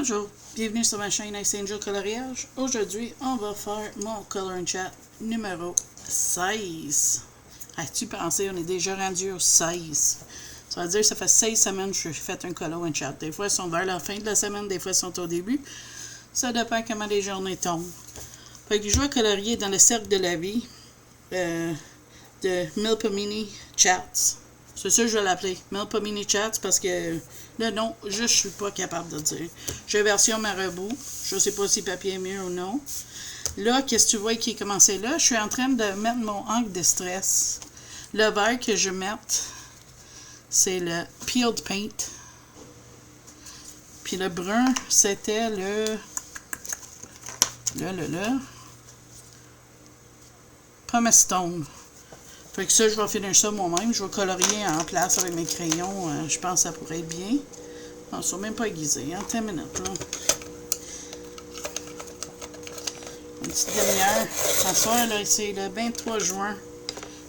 Bonjour, bienvenue sur ma chaîne Ice Angel Coloriage. Aujourd'hui, on va faire mon Color and Chat numéro 16. As-tu pensé, on est déjà rendu au 16. Ça veut dire que ça fait 16 semaines que je fais un Color and Chat. Des fois, ils sont vers la fin de la semaine, des fois, ils sont au début. Ça dépend comment les journées tombent. Fait que je vais colorier dans le cercle de la vie de Melpomene Chats. C'est ça que je vais l'appeler, Melpomene Chats, parce que le nom, je suis pas capable de dire. J'ai version marabout, je sais pas si papier est mieux ou non. Là, qu'est-ce que tu vois qui est commencé là? Je suis en train de mettre mon encre de stress. Le vert que je vais mettre, c'est le Peeled Paint. Puis le brun, c'était le Pumice Stone. Fait que ça, je vais finir ça moi-même. Je vais colorier en place avec mes crayons. Je pense que ça pourrait être bien. Non, ils sont même pas aiguisés. Hein? Attends une minute, là. Une petite demi-heure. Ce soir, là, c'est le 23 juin.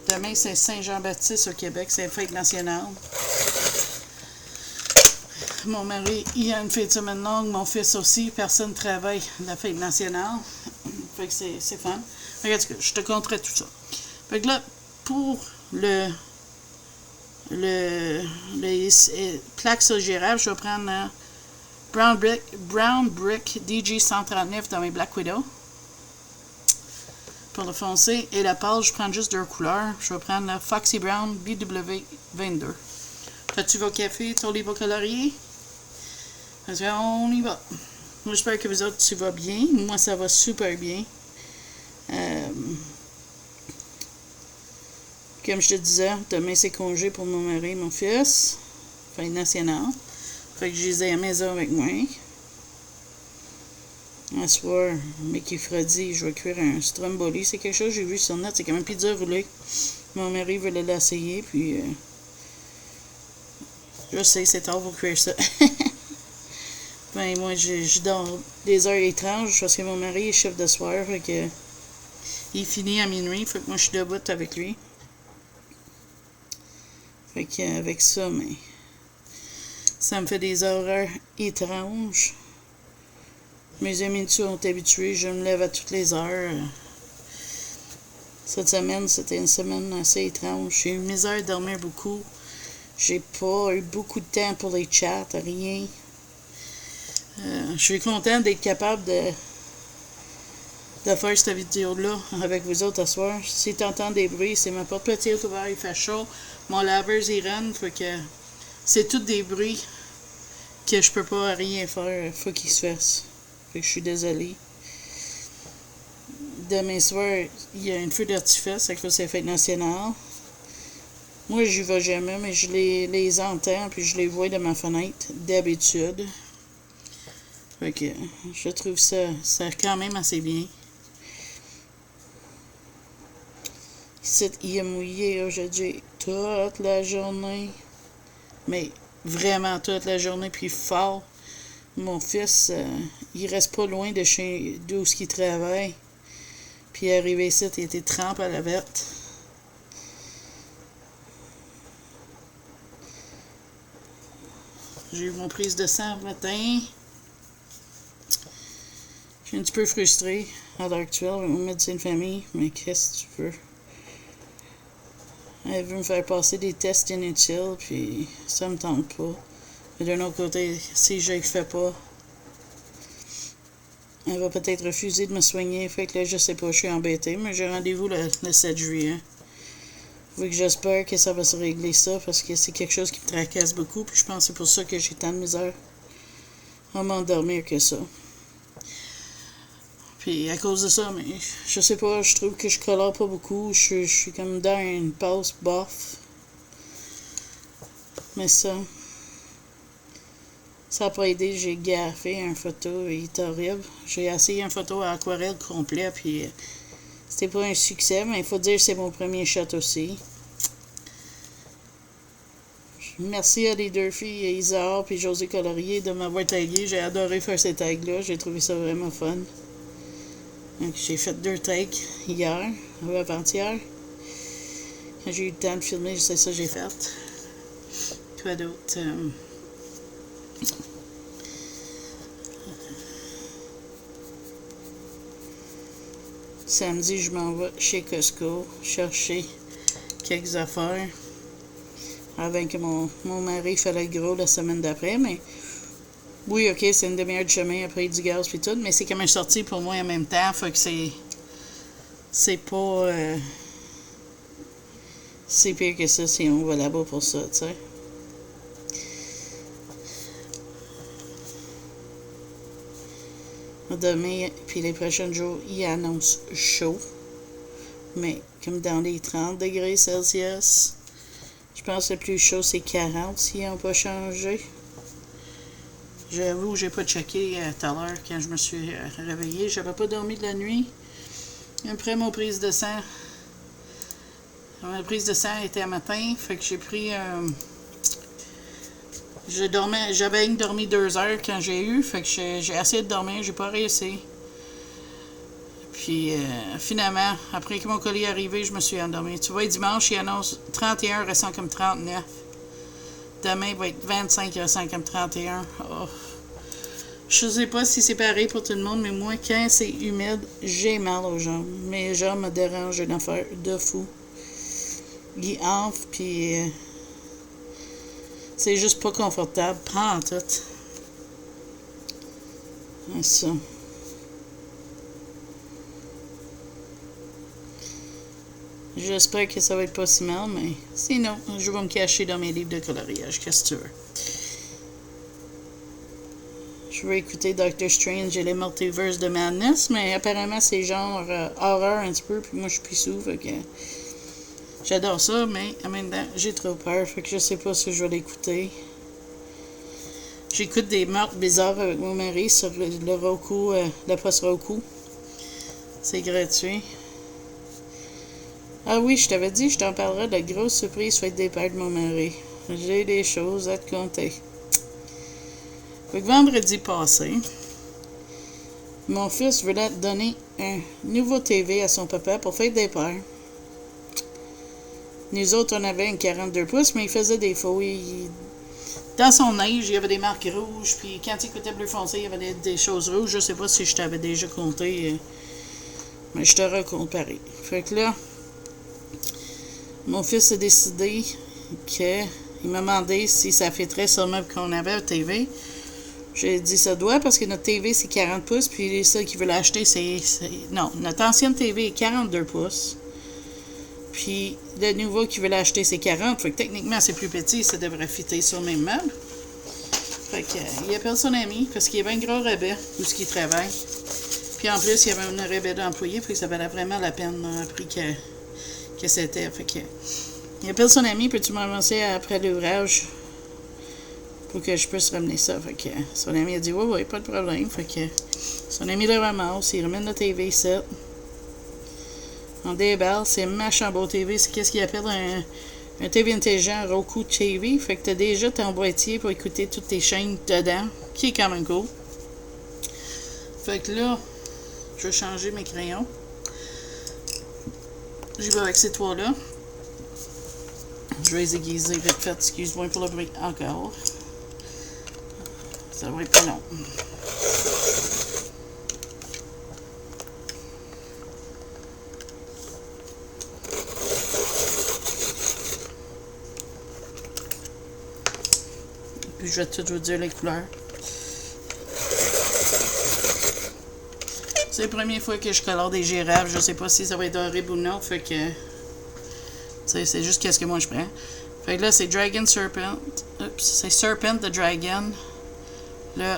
Demain, c'est Saint-Jean-Baptiste au Québec. C'est la fête nationale. Mon mari, il a une fête de semaine longue. Mon fils aussi. Personne ne travaille la fête nationale. Fait que c'est fun. Regarde, je te conterai tout ça. Fait que là, pour les plaques sur girafe, je vais prendre Brown Brick DG139 dans mes Black Widow. Pour le foncé et la pâle, je prends juste deux couleurs. Je vais prendre le Foxy Brown BW22. T'as-tu vos cafés, ton livre colorier? Parce qu'on y va. J'espère que vous autres, tu vas bien. Moi, ça va super bien. Comme je te disais, demain c'est congé pour mon mari et mon fils. Fête nationale. Fait que je les ai à la maison avec moi. Un soir, Mickey Freddy, je vais cuire un stromboli. C'est quelque chose que j'ai vu sur le net. C'est comme une pizza roulée. Mon mari voulait l'essayer, puis je sais, c'est tard pour cuire ça. Ben, moi, je dors des heures étranges parce que mon mari est chef de soir. Fait que il finit à minuit. Fait que moi, je suis debout avec lui. Fait qu'avec ça, mais ça me fait des horaires étranges. Mes amis sont habitués, je me lève à toutes les heures. Cette semaine, c'était une semaine assez étrange. J'ai eu misère à dormir beaucoup. J'ai pas eu beaucoup de temps pour les chats, rien. Je suis contente d'être capable de faire cette vidéo-là avec vous autres ce soir. Si tu entends des bruits, c'est ma porte petite ouverte, il fait chaud. Mon laveuse il run, fait que c'est tous des bruits que je peux pas rien faire, faut qu'ils se fassent. Fait que je suis désolée. Demain soir, il y a une feu d'artifice, fait que c'est la fête nationale. Moi, j'y vais jamais, mais je les entends, puis je les vois de ma fenêtre, d'habitude. Fait que je trouve ça quand même assez bien. Ici, il a mouillé aujourd'hui toute la journée. Mais vraiment toute la journée, puis fort. Mon fils, il reste pas loin de chez d'où il travaille. Puis il est arrivé ici, il était trempé à la verte. J'ai eu mon prise de sang ce matin. Je suis un petit peu frustrée à l'heure actuelle avec mon médecin de famille, mais qu'est-ce que tu veux? Elle veut me faire passer des tests inutiles, puis ça me tente pas. Mais d'un autre côté, si je le fais pas, elle va peut-être refuser de me soigner. Fait que là, je sais pas, je suis embêtée, mais j'ai rendez-vous le 7 juillet. Fait que j'espère que ça va se régler ça, parce que c'est quelque chose qui me tracasse beaucoup, puis je pense que c'est pour ça que j'ai tant de misère à m'endormir que ça. Puis à cause de ça, mais je sais pas, je trouve que je colore pas beaucoup. Je suis comme dans une pause bof. Mais ça n'a pas aidé. J'ai gaffé une photo, il est horrible. J'ai essayé une photo à aquarelle complet, puis c'était pas un succès, mais il faut dire que c'est mon premier shot aussi. Merci à les deux filles, Isard et José Colorier, de m'avoir tagué. J'ai adoré faire ces tags-là. J'ai trouvé ça vraiment fun. Donc, j'ai fait 2 takes hier, ou avant-hier. Quand j'ai eu le temps de filmer, c'est ça que j'ai fait. Quoi d'autre? Samedi, je m'en vais chez Costco chercher quelques affaires. Avant que mon mari fallait le gros la semaine d'après, mais oui, ok, c'est une demi-heure de chemin après du gaz et tout, mais c'est comme une sortie pour moi en même temps, fait que c'est pas c'est pire que ça si on va là-bas pour ça, tu sais. Demain, puis les prochains jours, il annonce chaud, mais comme dans les 30 degrés Celsius. Je pense que le plus chaud, c'est 40 s'ils n'ont pas changé. J'avoue, j'ai pas checké tout à l'heure quand je me suis réveillée. J'avais pas dormi de la nuit. Après ma prise de sang, ma prise de sang était à matin, fait que j'ai pris j'avais dormi 2 heures quand j'ai eu, fait que j'ai essayé de dormir, j'ai pas réussi. Puis finalement, après que mon colis est arrivé, je me suis endormie. Tu vois, dimanche, il annonce 31 restant comme 39. Demain, il va être 25 restant comme 31. Oh. Je sais pas si c'est pareil pour tout le monde, mais moi, quand c'est humide, j'ai mal aux jambes. Mes jambes me dérangent une affaire de fou. Ils enflent, puis c'est juste pas confortable. Prends en tout. C'est ça. J'espère que ça va être pas si mal, mais sinon, je vais me cacher dans mes livres de coloriage. Qu'est-ce que tu veux? Je vais écouter Doctor Strange et les Multiverse de Madness, mais apparemment c'est genre horreur un petit peu, puis moi je suis pissou, fait que j'adore ça, mais en même temps, j'ai trop peur, fait que je sais pas si je vais l'écouter. J'écoute des meurtres bizarres avec mon mari sur le Roku, le poste Roku. C'est gratuit. Ah oui, je t'avais dit, je t'en parlerai de la grosse surprise fête des pères de mon mari. J'ai des choses à te conter. Fait que vendredi passé, mon fils voulait donner un nouveau TV à son papa pour fête des pères. Nous autres, on avait une 42 pouces, mais il faisait des faux. Dans son neige, il y avait des marques rouges, puis quand il écoutait bleu foncé, il y avait des choses rouges. Je sais pas si je t'avais déjà compté, mais je te raconte pareil. Fait que là, mon fils a décidé qu'il m'a demandé si ça fêterait sur le meuble qu'on avait à TV. J'ai dit ça doit parce que notre TV c'est 40 pouces, puis celle qui veut l'acheter non, notre ancienne TV est 42 pouces. Puis le nouveau qui veut l'acheter c'est 40, fait que techniquement c'est plus petit, ça devrait fitter sur le même meuble. Fait que il appelle son ami parce qu'il y avait un gros rabais où ce qu'il travaille. Puis en plus il y avait un rabais d'employé, fait que ça valait vraiment la peine le prix que c'était. Fait que il appelle son ami, peux-tu m'avancer après l'ouvrage pour que je puisse ramener ça? Fait que son ami a dit oui, pas de problème. Fait que son ami le ramasse, il ramène la TV ici. On déballe, c'est machin beau TV, c'est qu'est-ce qu'il appelle un TV intelligent Roku TV. Fait que t'as déjà ton boîtier pour écouter toutes tes chaînes dedans, qui est quand même cool. Fait que là, je vais changer mes crayons. J'y vais avec ces trois-là. Je vais les aiguiser vite fait, excuse-moi pour le bruit encore. Ça va être pas long. Puis je vais tout vous dire les couleurs. C'est la première fois que je colore des girafes. Je sais pas si ça va être horrible ou non. Fait que c'est juste qu'est-ce que moi je prends. Fait que là, c'est Dragon Serpent. Oups, c'est Serpent the Dragon. Le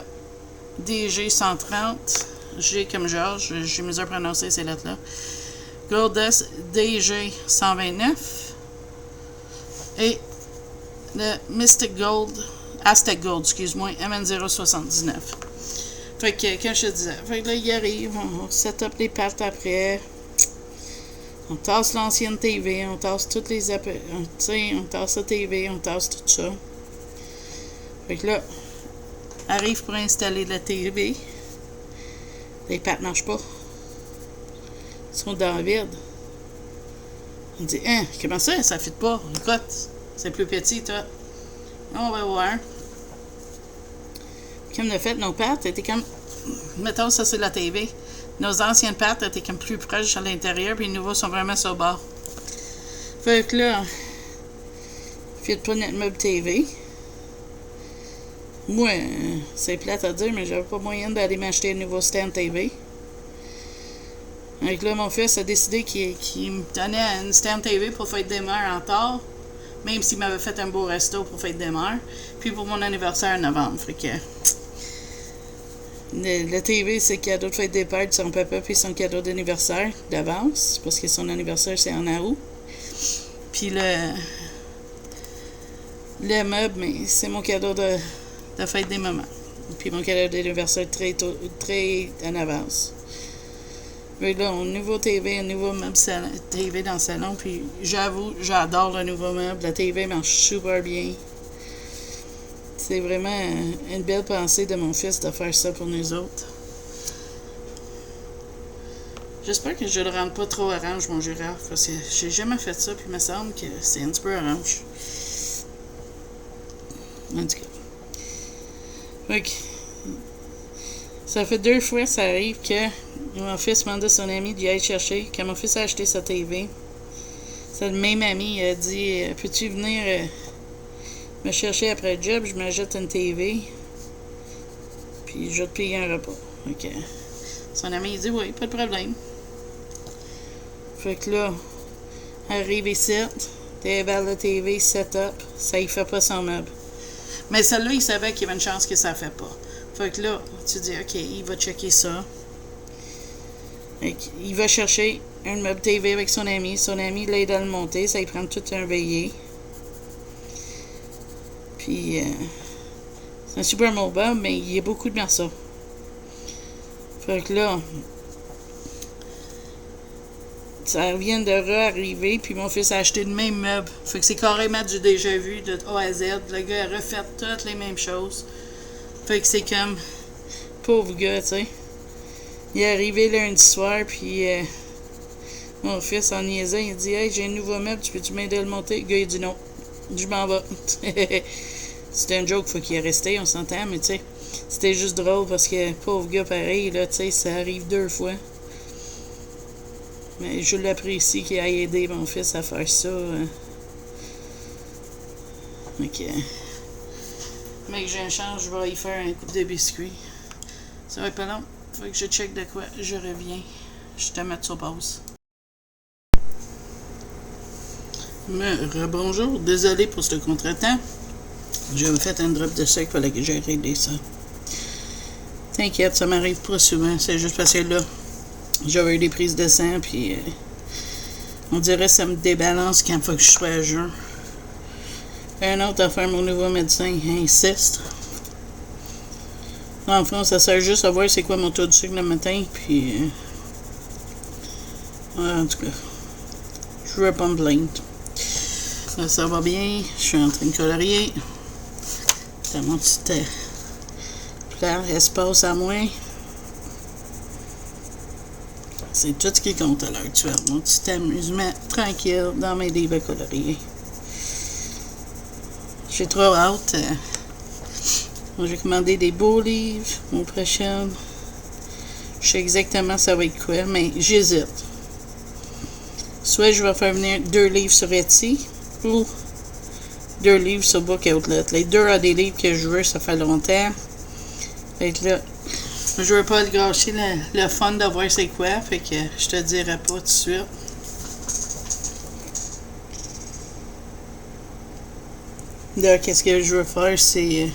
DG 130. G comme George. J'ai misère à prononcer ces lettres-là. Goldust DG 129. Et le Mystic Gold. Aztec Gold, excuse-moi. MN079. Fait que, comme je te disais, fait que là, il arrive. On set up les pattes après. On tasse l'ancienne TV, on tasse toutes les appels, on tasse la TV, on tasse tout ça. Fait que là, arrive pour installer la TV. Les pattes ne marchent pas. Ils sont dans le vide. On dit, hein, comment ça, ça ne fit pas? Écoute, c'est plus petit, toi. On va voir. Comme de fait, nos pattes étaient comme mettons, ça c'est la TV. Nos anciennes pattes étaient comme plus proches à l'intérieur, puis les nouveaux sont vraiment sur le bord. Fait que là, fit pas notre meuble TV. Moi, c'est plate à dire, mais j'avais pas moyen d'aller m'acheter un nouveau stand TV. Donc là, mon fils a décidé qu'il me donnait une stand TV pour fête des mères en tard, même s'il m'avait fait un beau resto pour fête des mères, puis pour mon anniversaire en novembre. Fait que le TV, c'est le cadeau de fête des pères de son papa, puis son cadeau d'anniversaire d'avance, parce que son anniversaire, c'est en août. Puis le meuble, mais c'est mon cadeau de fête des mamans. Puis mon cadeau d'anniversaire très en avance. Puis là, un nouveau TV, un nouveau meuble TV dans le salon. Puis j'avoue, j'adore le nouveau meuble. La TV marche super bien. C'est vraiment une belle pensée de mon fils de faire ça pour nous autres. J'espère que je le rende pas trop orange, mon girafe, parce que j'ai jamais fait ça, puis il me semble que c'est un petit peu orange. En tout cas. Fait que, ça fait 2 fois que ça arrive que mon fils demande à son ami d'y aller chercher. Quand mon fils a acheté sa TV, c'est le même ami, il a dit « Peux-tu venir me chercher après le job, je m'achète une TV, puis je vais te payer un repas. » Ok. Son ami, il dit « Oui, pas de problème. » Fait que là, arrive ici, déballe la TV, setup, ça y fait pas son meuble. Mais celle-là, il savait qu'il y avait une chance que ça ne fait pas. Fait que là, tu dis, OK, il va checker ça. Il va chercher un meuble TV avec son ami. Son ami l'aide à le monter. Ça, il prend tout un veillé. Puis, c'est un super mobile, mais il y a beaucoup de morceaux. Fait que là, ça vient de réarriver, puis mon fils a acheté le même meuble. Fait que c'est carrément du déjà vu de A à Z. Le gars a refait toutes les mêmes choses. Fait que c'est comme, pauvre gars, tu sais. Il est arrivé lundi soir, puis mon fils en niaisant, il dit « Hey, j'ai un nouveau meuble, tu peux-tu m'aider à le monter? » Le gars, il dit « Non, je m'en vais. » C'était un joke, faut qu'il est resté, on s'entend, mais tu sais, c'était juste drôle parce que, pauvre gars, pareil, là, tu sais, ça arrive 2 fois. Mais je l'apprécie qu'il ait aidé mon fils à faire ça. Ok. Mais que j'ai un chance, je vais y faire un coup de biscuits. Ça va être pas long. Faut que je check de quoi. Je reviens. Je te mets sur pause. Mais rebonjour. Désolé pour ce contretemps. J'avais fait un drop de sucre, fallait que j'aille régler ça. T'inquiète, ça m'arrive pas souvent. C'est juste parce que là, j'avais eu des prises de sang, puis on dirait que ça me débalance quand il faut que je sois à jeun. Un autre affaire, mon nouveau médecin insiste. En fond, ça sert juste à voir c'est quoi mon taux de sucre le matin, puis en tout cas, je veux pas me plaindre. Ça va bien, je suis en train de colorier. C'est mon petit plan, espace à moi. C'est tout ce qui compte à l'heure actuelle. Mon petit amusement tranquille dans mes livres à colorier. J'ai trop hâte. J'ai commandé des beaux livres. Mon prochain. Je sais exactement ça va être quoi, mais j'hésite. Soit je vais faire venir 2 livres sur Etsy ou 2 livres sur Book Outlet. Les 2 ont des livres que je veux, ça fait longtemps. Fait que là, je veux pas gâcher le fun de voir c'est quoi, fait que je te dirai pas tout de suite. Là, qu'est-ce que je veux faire, c'est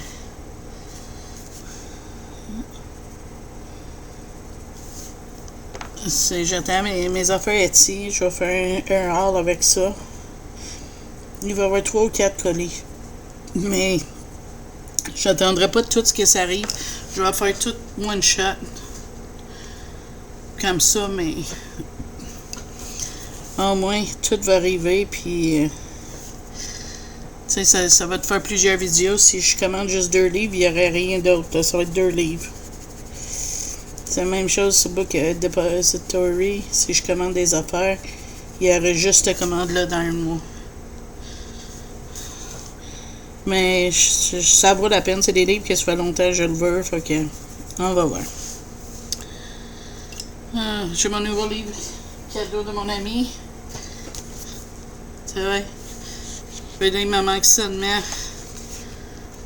j'attends mes affaires Etsy, je vais faire un haul avec ça. Il va y avoir 3 ou 4 colis. Mais j'attendrai pas tout ce que ça arrive. Je vais faire tout one shot. Comme ça, mais au moins tout va arriver, puis tu sais, ça va te faire plusieurs vidéos. Si je commande juste 2 livres, il n'y aurait rien d'autre. Ça va être 2 livres. C'est la même chose sur Book Depository. Si je commande des affaires, il y aurait juste cette commande-là dans un mois. Mais ça vaut la peine. C'est des livres que ça fait longtemps que je le veux. Fait que, on va voir. J'ai mon nouveau livre, cadeau de mon ami. C'est vrai. Là, il me manque seulement.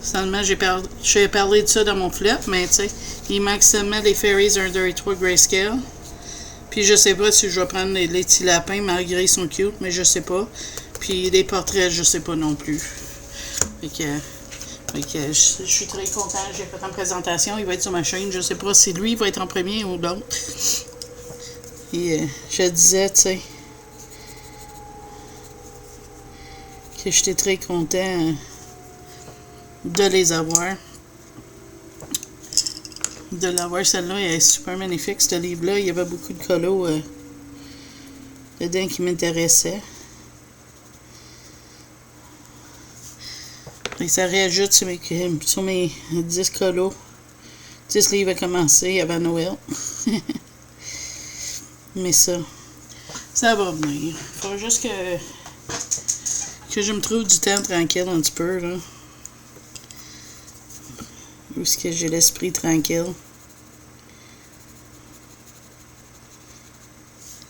Seulement, j'ai parlé de ça dans mon flop, mais tu sais, il manque seulement les Fairies Under 3 Grayscale. Puis je sais pas si je vais prendre les petits lapins, malgré ils sont cute, mais je sais pas. Puis les portraits, je sais pas non plus. Fait que je suis très content. J'ai fait une présentation. Il va être sur ma chaîne. Je sais pas si lui va être en premier ou l'autre. Et je disais, tu sais, que j'étais très content de les avoir. De l'avoir, celle-là, elle est super magnifique, ce livre-là. Il y avait beaucoup de colos dedans qui m'intéressaient. Et ça réajoute sur mes 10 colos. 10 livres à commencer avant Noël. Mais ça va venir. Il faut juste que je me trouve du temps tranquille un petit peu, là. Où est-ce que j'ai l'esprit tranquille?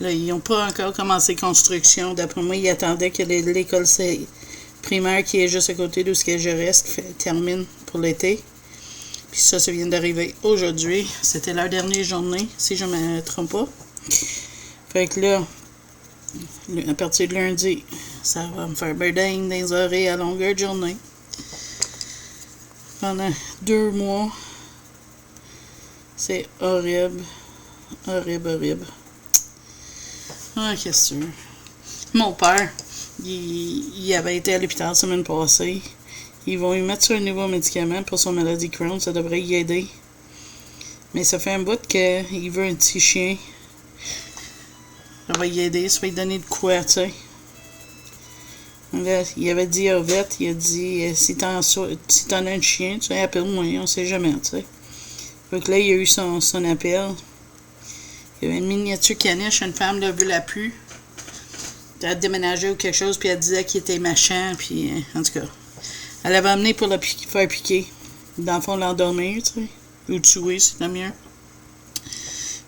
Là, ils n'ont pas encore commencé construction. D'après moi, ils attendaient que l'école primaire qui est juste à côté d'où je reste termine pour l'été. Puis ça vient d'arriver aujourd'hui. C'était leur dernière journée, si je ne me trompe pas. Fait que là, à partir de lundi, ça va me faire birding dans les oreilles à longueur de journée. Pendant 2 mois. C'est horrible. Horrible, horrible. Ah, qu'est-ce que c'est? Mon père, il avait été à l'hôpital la semaine passée. Ils vont lui mettre sur un nouveau médicament pour son maladie Crohn. Ça devrait y aider. Mais ça fait un bout qu'il veut un petit chien. Ça va y aider. Ça va lui donner de quoi, tu sais. Là, il avait dit à Ovette, il a dit, si t'en as un chien, tu sais, appelle-moi, on sait jamais, tu sais. Fait que là, il a eu son appel. Il y avait une miniature caniche, une femme l'a vu la pluie. Elle a déménagé ou quelque chose, puis elle disait qu'il était méchant, puis en tout cas. Elle l'avait amené pour le faire piquer. Dans le fond, l'endormir, tu sais. Ou tuer, c'est le mieux.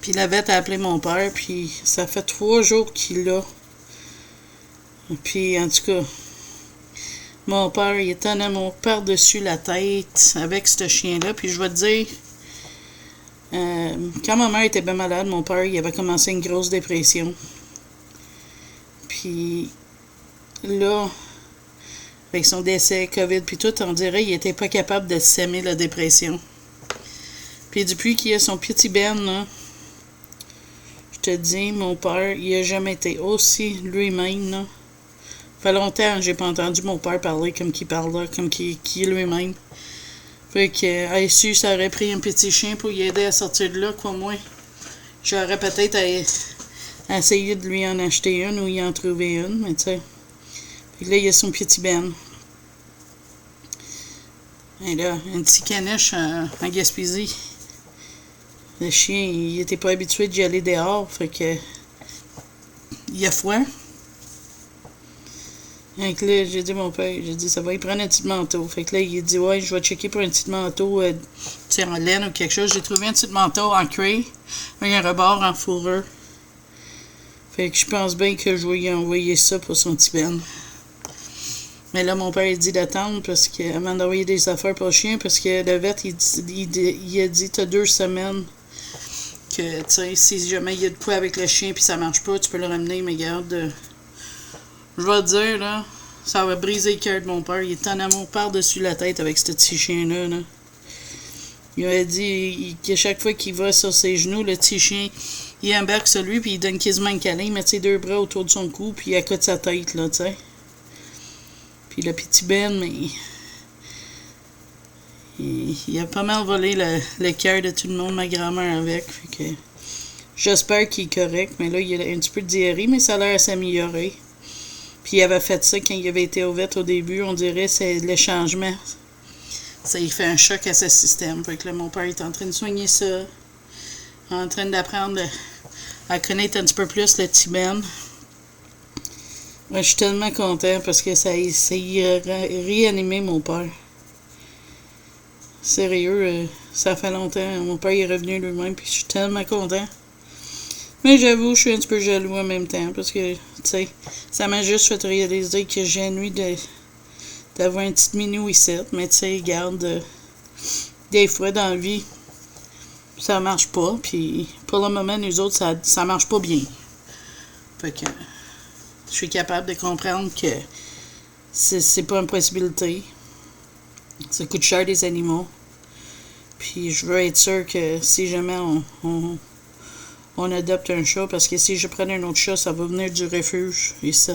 Puis la vette a appelé mon père, puis ça fait 3 jours qu'il l'a. Puis, en tout cas, mon père, il est en amour par-dessus la tête avec ce chien-là. Puis, je vais te dire, quand ma mère était bien malade, mon père, il avait commencé une grosse dépression. Puis, là, avec son décès, COVID, puis tout, on dirait qu'il n'était pas capable de s'aimer la dépression. Puis, depuis qu'il a son petit Ben, là, je te dis, mon père, il n'a jamais été aussi lui-même, là. Ça fait longtemps que j'ai pas entendu mon père parler comme qu'il parle là, comme qu'il est lui-même. Fait que, si ça aurait pris un petit chien pour y aider à sortir de là, quoi, moi, j'aurais peut-être essayé de lui en acheter une ou y en trouver une, mais tu sais. Fait que là, il y a son petit Ben. Et là, un petit caniche en Gaspésie. Le chien, il était pas habitué d'y aller dehors, fait que il a froid. Fait que là, j'ai dit à mon père, j'ai dit, ça va y prendre un petit manteau. Fait que là, il a dit, ouais, je vais checker pour un petit manteau, tu sais, en laine ou quelque chose. J'ai trouvé un petit manteau en cuir, avec un rebord en fourrure. Fait que je pense bien que je vais lui envoyer ça pour son petit Ben. Mais là, mon père, il dit d'attendre parce que, avant d'envoyer des affaires pour le chien, parce que le vet, il a dit, t'as 2 semaines que, tu sais, si jamais il y a de quoi avec le chien puis ça marche pas, tu peux le ramener, mais garde. Je vais te dire, là, ça va briser le cœur de mon père. Il est en amour par-dessus la tête avec ce petit chien-là, là. Il m'a dit qu'à chaque fois qu'il va sur ses genoux, le petit chien, il embarque sur lui, puis il donne quasiment un câlin, il met ses 2 bras autour de son cou, puis il accote sa tête, là, tu sais. Puis le petit Ben, mais il a pas mal volé le cœur de tout le monde, ma grand-mère avec. Fait que j'espère qu'il est correct, mais là, il a un petit peu de diarrhée, mais ça a l'air à s'améliorer. Puis il avait fait ça quand il avait été au vet au début, on dirait c'est le changement. Ça il fait un choc à ce système. Fait que là, mon père est en train de soigner ça. En train d'apprendre à connaître un petit peu plus le petit Ben. Ouais, je suis tellement content parce que ça a réanimé mon père. Sérieux, ça fait longtemps. Mon père est revenu lui-même, puis je suis tellement content. Mais j'avoue, je suis un petit peu jaloux en même temps parce que, tu sais, ça m'a juste fait réaliser que j'ai ennui d'avoir une petite minou ici. Mais tu sais, regarde, des fois dans la vie, ça marche pas. Puis pour le moment, nous autres, ça marche pas bien. Fait que je suis capable de comprendre que c'est pas une possibilité. Ça coûte cher des animaux. Puis je veux être sûr que si jamais on adopte un chat, parce que si je prenais un autre chat, ça va venir du refuge. Ici,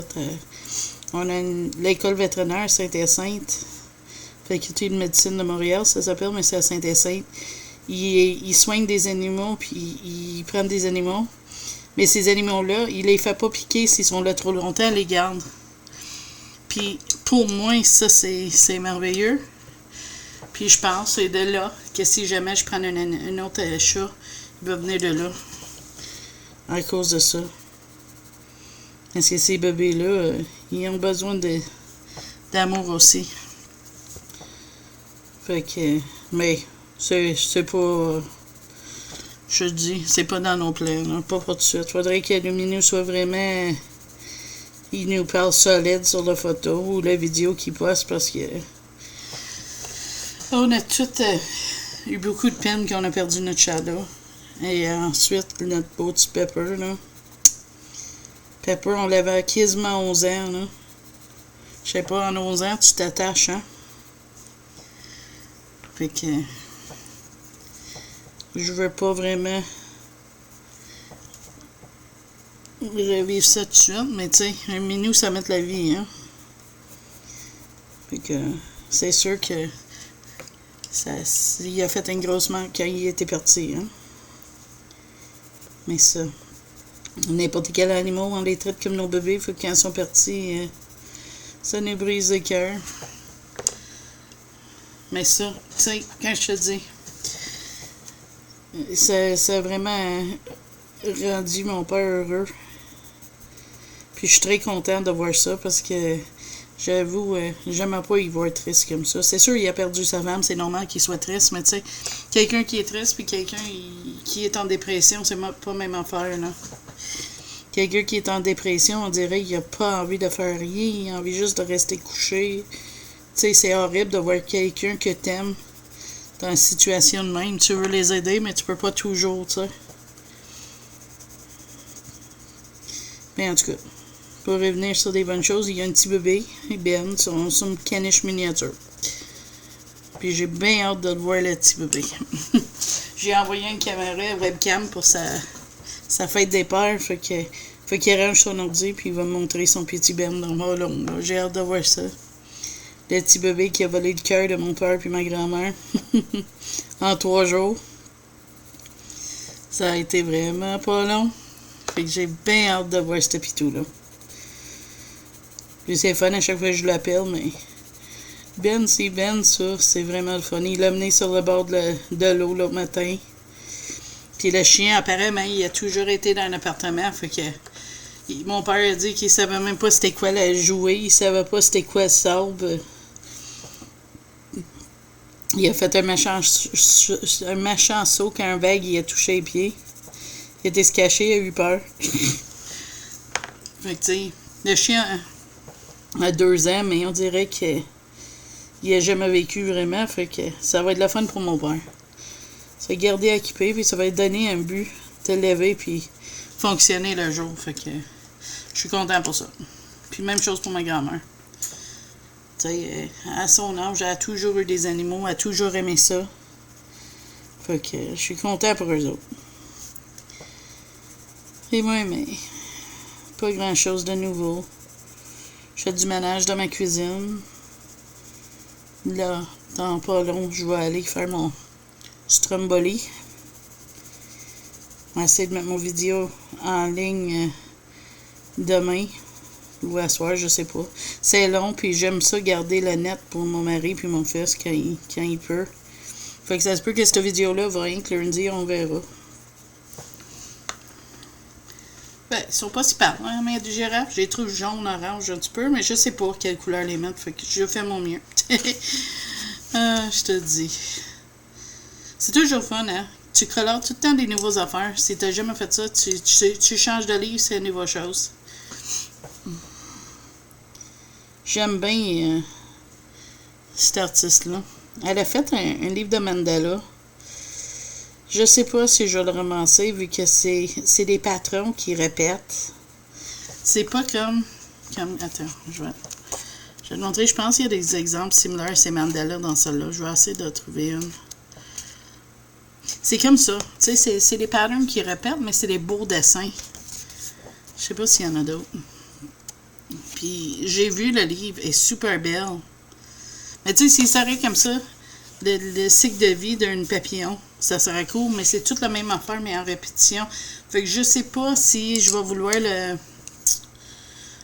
on a l'école vétérinaire Saint-Hyacinthe, faculté de médecine de Montréal, ça s'appelle, mais c'est à Saint-Hyacinthe. Ils soignent des animaux, puis ils prennent des animaux. Mais ces animaux-là, ils les font pas piquer s'ils sont là trop longtemps, ils les gardent. Puis pour moi, ça, c'est merveilleux. Puis je pense, c'est de là que si jamais je prends un autre chat, il va venir de là. À cause de ça. Parce que ces bébés-là, ils ont besoin d'amour aussi. Fait que, mais c'est pas, je dis, c'est pas dans nos plans, là, pas pour tout de suite. Faudrait que le minou soit vraiment, il nous parle solide sur la photo ou la vidéo qu'il poste parce que on a tous eu beaucoup de peine qu'on a perdu notre Shadow. Et ensuite, notre beau petit Pepper, là. Pepper, on l'avait quasiment 11 ans, là. Je sais pas, en 11 ans, tu t'attaches, hein. Fait que je veux pas vraiment revivre ça tout de suite, mais tu sais, un minou, ça met la vie, hein. Fait que c'est sûr que il a fait une grosse manque quand il était parti, hein. Mais ça, n'importe quel animal, on les traite comme nos bébés, faut que quand ils sont partis, ça nous brise le cœur. Mais ça, tu sais, quand je te dis, ça a vraiment rendu mon père heureux. Puis je suis très contente de voir ça parce que j'avoue, j'aime pas y voir triste comme ça. C'est sûr, il a perdu sa femme, c'est normal qu'il soit triste, mais tu sais, quelqu'un qui est triste puis quelqu'un qui est en dépression, c'est pas la même affaire, là. Quelqu'un qui est en dépression, on dirait qu'il a pas envie de faire rien, il a envie juste de rester couché. Tu sais, c'est horrible de voir quelqu'un que t'aimes dans une situation de même. Tu veux les aider, mais tu peux pas toujours, tu sais. Mais en tout cas, pour revenir sur des bonnes choses, il y a un petit bébé, Ben, son caniche miniature. Puis j'ai bien hâte de le voir, le petit bébé. J'ai envoyé une caméra webcam pour sa fête des pères, fait qu'il arrange son ordi, puis il va me montrer son petit Ben dans mon long. J'ai hâte de voir ça. Le petit bébé qui a volé le cœur de mon père puis ma grand-mère en 3 jours. Ça a été vraiment pas long. Fait que j'ai bien hâte de voir ce pitou-là. Puis c'est fun à chaque fois que je l'appelle, mais Ben, ça, c'est vraiment le fun. Il l'a mené sur le bord de l'eau l'autre matin. Puis le chien, apparemment, il a toujours été dans un appartement. Fait que mon père a dit qu'il savait même pas c'était quoi la jouer. Il savait pas c'était quoi le sable. Il a fait un méchant saut quand un vague il a touché les pieds. Il était se cacher, il a eu peur. Fait que tu sais, le chien a 2 ans, mais on dirait qu'il n'a jamais vécu vraiment. Fait que ça va être le fun pour mon père. Ça va être gardé équipé, puis ça va être donné un but de lever, puis fonctionner le jour. Fait que je suis content pour ça. Puis même chose pour ma grand-mère. Tu sais, à son âge, elle a toujours eu des animaux, elle a toujours aimé ça. Fait que je suis content pour eux autres. Et moi, mais pas grand-chose de nouveau. Je fais du ménage dans ma cuisine. Là, dans pas long, je vais aller faire mon Stromboli. On va essayer de mettre mon vidéo en ligne demain ou à soir, je sais pas. C'est long, puis j'aime ça garder le net pour mon mari puis mon fils quand il peut. Fait que ça se peut que cette vidéo-là va rien que lundi, on verra. Ben, ils sont pas si pâles, hein, mais il y a du girafe. Je les trouve jaune, orange un petit peu, mais je sais pas quelle couleur les mettre. Fait que je fais mon mieux. Je te dis. C'est toujours fun, hein? tu colores tout le temps des nouvelles affaires. Si tu n'as jamais fait ça, tu changes de livre, c'est une nouvelle chose. J'aime bien cet artiste-là. Elle a fait un livre de mandala. Je sais pas si je vais le ramasser vu que c'est des patrons qui répètent. C'est pas comme attends, je vais te montrer. Je pense qu'il y a des exemples similaires à ces mandalas dans celle-là. Je vais essayer de trouver une. C'est comme ça. Tu sais, c'est des patterns qui répètent, mais c'est des beaux dessins. Je sais pas s'il y en a d'autres. Puis, j'ai vu le livre, est super belle. Mais tu sais, s'il serait comme ça, le cycle de vie d'un papillon, ça serait cool, mais c'est toute la même affaire, mais en répétition. Fait que je sais pas si je vais vouloir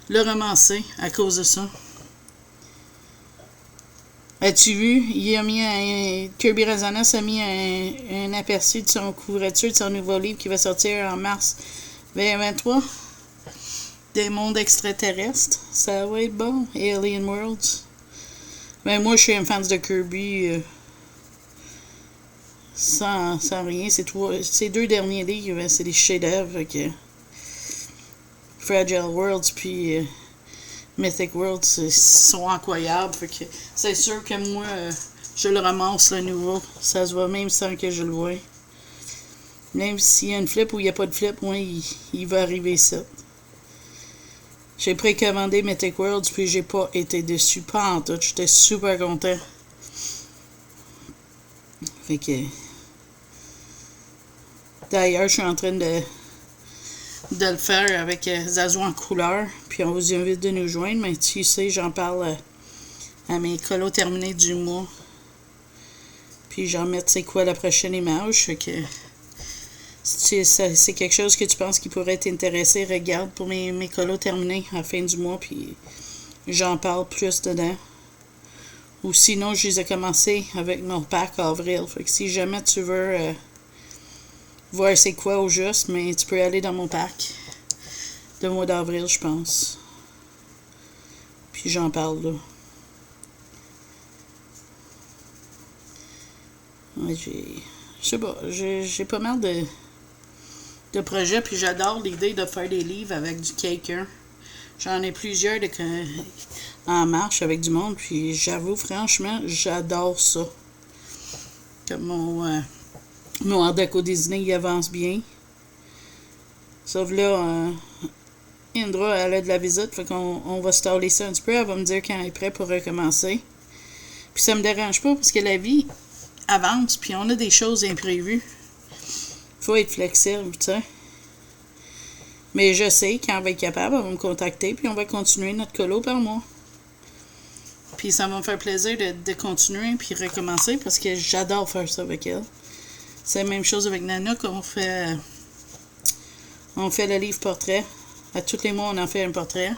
le ramasser à cause de ça. As-tu vu? Kirby Razanas a mis un aperçu de son couverture de son nouveau livre qui va sortir en mars 2023. Des mondes extraterrestres. Ça va être bon. Alien Worlds. Ben moi, je suis un fan de Kirby. Sans rien. Ces deux derniers livres, c'est des chefs-d'œuvre. Fragile Worlds puis Mythic Worlds sont incroyables. Fait que c'est sûr que moi, je le ramasse le nouveau. Ça se voit même sans que je le voie. Même s'il y a une flip ou il n'y a pas de flip, moi, il va arriver ça. J'ai précommandé Mythic Worlds puis j'ai pas été déçu. Pas en tout. J'étais super content. Fait que. D'ailleurs, je suis en train de le faire avec Zazo en couleur. Puis on vous invite de nous joindre. Mais tu sais, j'en parle à mes colos terminés du mois. Puis j'en mets, tu sais quoi, la prochaine image. Fait que. Si c'est quelque chose que tu penses qui pourrait t'intéresser, regarde pour mes colos terminés à la fin du mois, puis j'en parle plus dedans. Ou sinon, je les ai commencés avec mon pack avril. Fait que si jamais tu veux voir c'est quoi au juste, mais tu peux aller dans mon pack de mois d'avril, je pense. Puis j'en parle là. Ouais, je sais pas, j'ai pas mal de projets, puis j'adore l'idée de faire des livres avec du quelqu'un. J'en ai plusieurs en marche avec du monde, puis j'avoue, franchement, j'adore ça. Comme mon art déco Disney, il avance bien. Sauf là, Indra, elle a de la visite, fait qu'on va staller ça un petit peu. Elle va me dire quand elle est prête pour recommencer. Puis ça me dérange pas, parce que la vie avance, puis on a des choses imprévues. Faut être flexible, tu sais. Mais je sais, quand elle va être capable, elle va me contacter, puis on va continuer notre colo par mois. Puis ça va me faire plaisir de continuer, puis recommencer, parce que j'adore faire ça avec elle. C'est la même chose avec Nana, qu'on fait le livre portrait. À tous les mois, on en fait un portrait.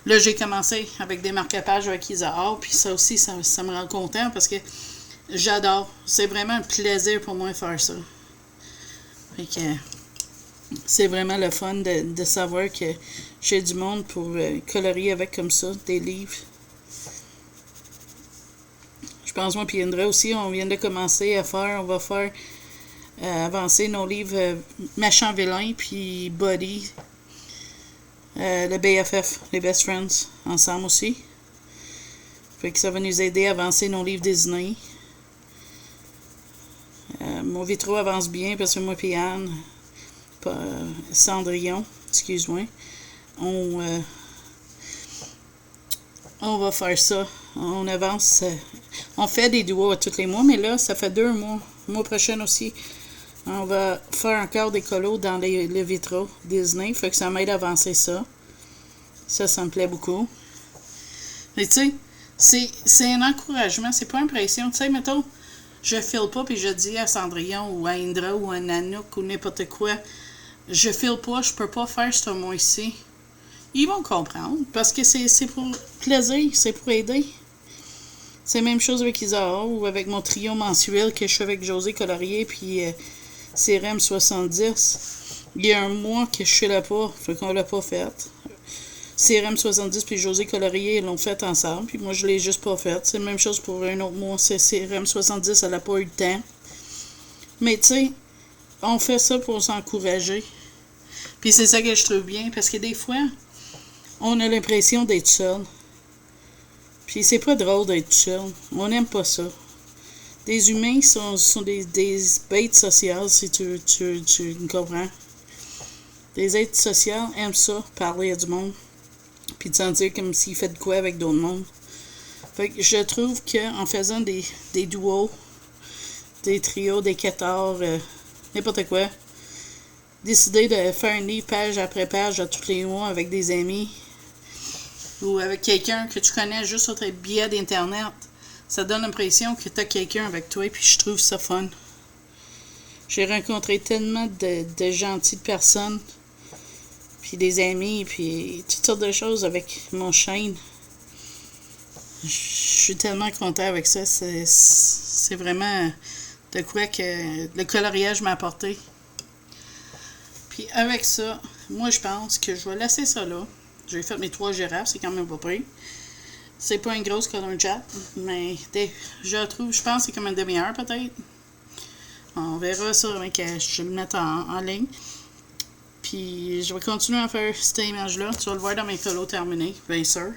Là, j'ai commencé avec des marque-pages avec Isahar, puis ça aussi, ça me rend content, parce que j'adore. C'est vraiment un plaisir pour moi de faire ça. Fait que c'est vraiment le fun de savoir que j'ai du monde pour colorier avec comme ça, des livres. Je pense moi puis Indra aussi, on vient de commencer on va faire avancer nos livres Méchant Vilain puis Body, le BFF, les Best Friends, ensemble aussi. Fait que ça va nous aider à avancer nos livres Disney. Mon vitro avance bien parce que moi et Anne, Cendrillon, excuse-moi, on va faire ça. On avance. On fait des duos à tous les mois, mais là, ça fait 2 mois. Le mois prochain aussi, on va faire encore des colos dans le vitro Disney. Fait que ça m'aide à avancer ça. Ça me plaît beaucoup. Mais tu sais, c'est un encouragement, c'est pas une pression. Tu sais, mettons, je file pas puis je dis à Cendrillon ou à Indra ou à Nanook ou n'importe quoi, je file pas, je peux pas faire ce mois-ci. Ils vont comprendre parce que c'est pour plaisir, c'est pour aider. C'est la même chose avec Isahar ou avec mon trio mensuel que je fais avec José Colorier puis CRM 70. Il y a un mois que je suis là pas, fait qu'on l'a pas fait. CRM 70 puis José Colorier, ils l'ont fait ensemble, puis moi je l'ai juste pas fait. C'est la même chose pour un autre mois, c'est CRM 70, elle n'a pas eu le temps. Mais tu sais, on fait ça pour s'encourager. Puis c'est ça que je trouve bien, parce que des fois, on a l'impression d'être seul. Puis c'est pas drôle d'être seul. On n'aime pas ça. Des humains sont des bêtes sociales, si tu me comprends. Les êtres sociaux aiment ça, parler à du monde. Puis de sentir comme s'ils font de quoi avec d'autres mondes. Fait que je trouve qu'en faisant des duos, des trios, des quatords, n'importe quoi, décider de faire un livre page après page à tous les mois avec des amis ou avec quelqu'un que tu connais juste au biais d'Internet, ça donne l'impression que tu as quelqu'un avec toi, puis je trouve ça fun. J'ai rencontré tellement de gentilles personnes, puis des amis, puis toutes sortes de choses avec mon chaîne. Je suis tellement content avec ça. C'est vraiment de quoi que le coloriage m'a apporté. Puis avec ça, moi je pense que je vais laisser ça là. J'ai fait mes 3 girafes, c'est quand même pas pris. C'est pas une grosse color chat, mais je pense que c'est comme une demi-heure peut-être. On verra ça avec je vais le mettre en ligne. Puis je vais continuer à faire cette image-là. Tu vas le voir dans mes colos terminés, bien sûr.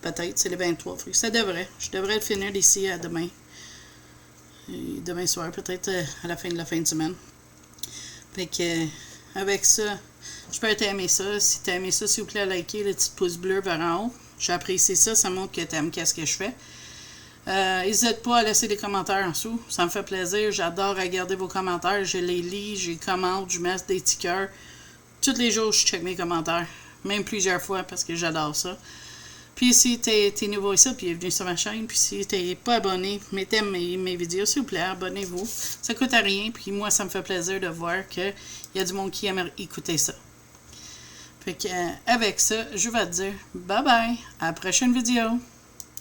Peut-être, c'est le 23. Ça devrait. Je devrais le finir d'ici à demain. Et demain soir, peut-être à la fin de semaine. Fait que, avec ça, j'espère que tu as aimé ça. Si tu as aimé ça, s'il vous plaît, likez le petit pouce bleu par en haut. J'apprécie ça. Ça montre que tu aimes ce que je fais. N'hésite pas à laisser des commentaires en dessous. Ça me fait plaisir. J'adore regarder vos commentaires. Je les lis, je les commente, je mets des tickers. Tous les jours, je check mes commentaires. Même plusieurs fois parce que j'adore ça. Puis si t'es nouveau ici, puis bienvenue sur ma chaîne, puis si t'es pas abonné, mais t'aimes mes vidéos, s'il vous plaît, abonnez-vous. Ça coûte à rien, puis moi, ça me fait plaisir de voir qu'il y a du monde qui aime écouter ça. Fait que, avec ça, je vais te dire bye bye, à la prochaine vidéo.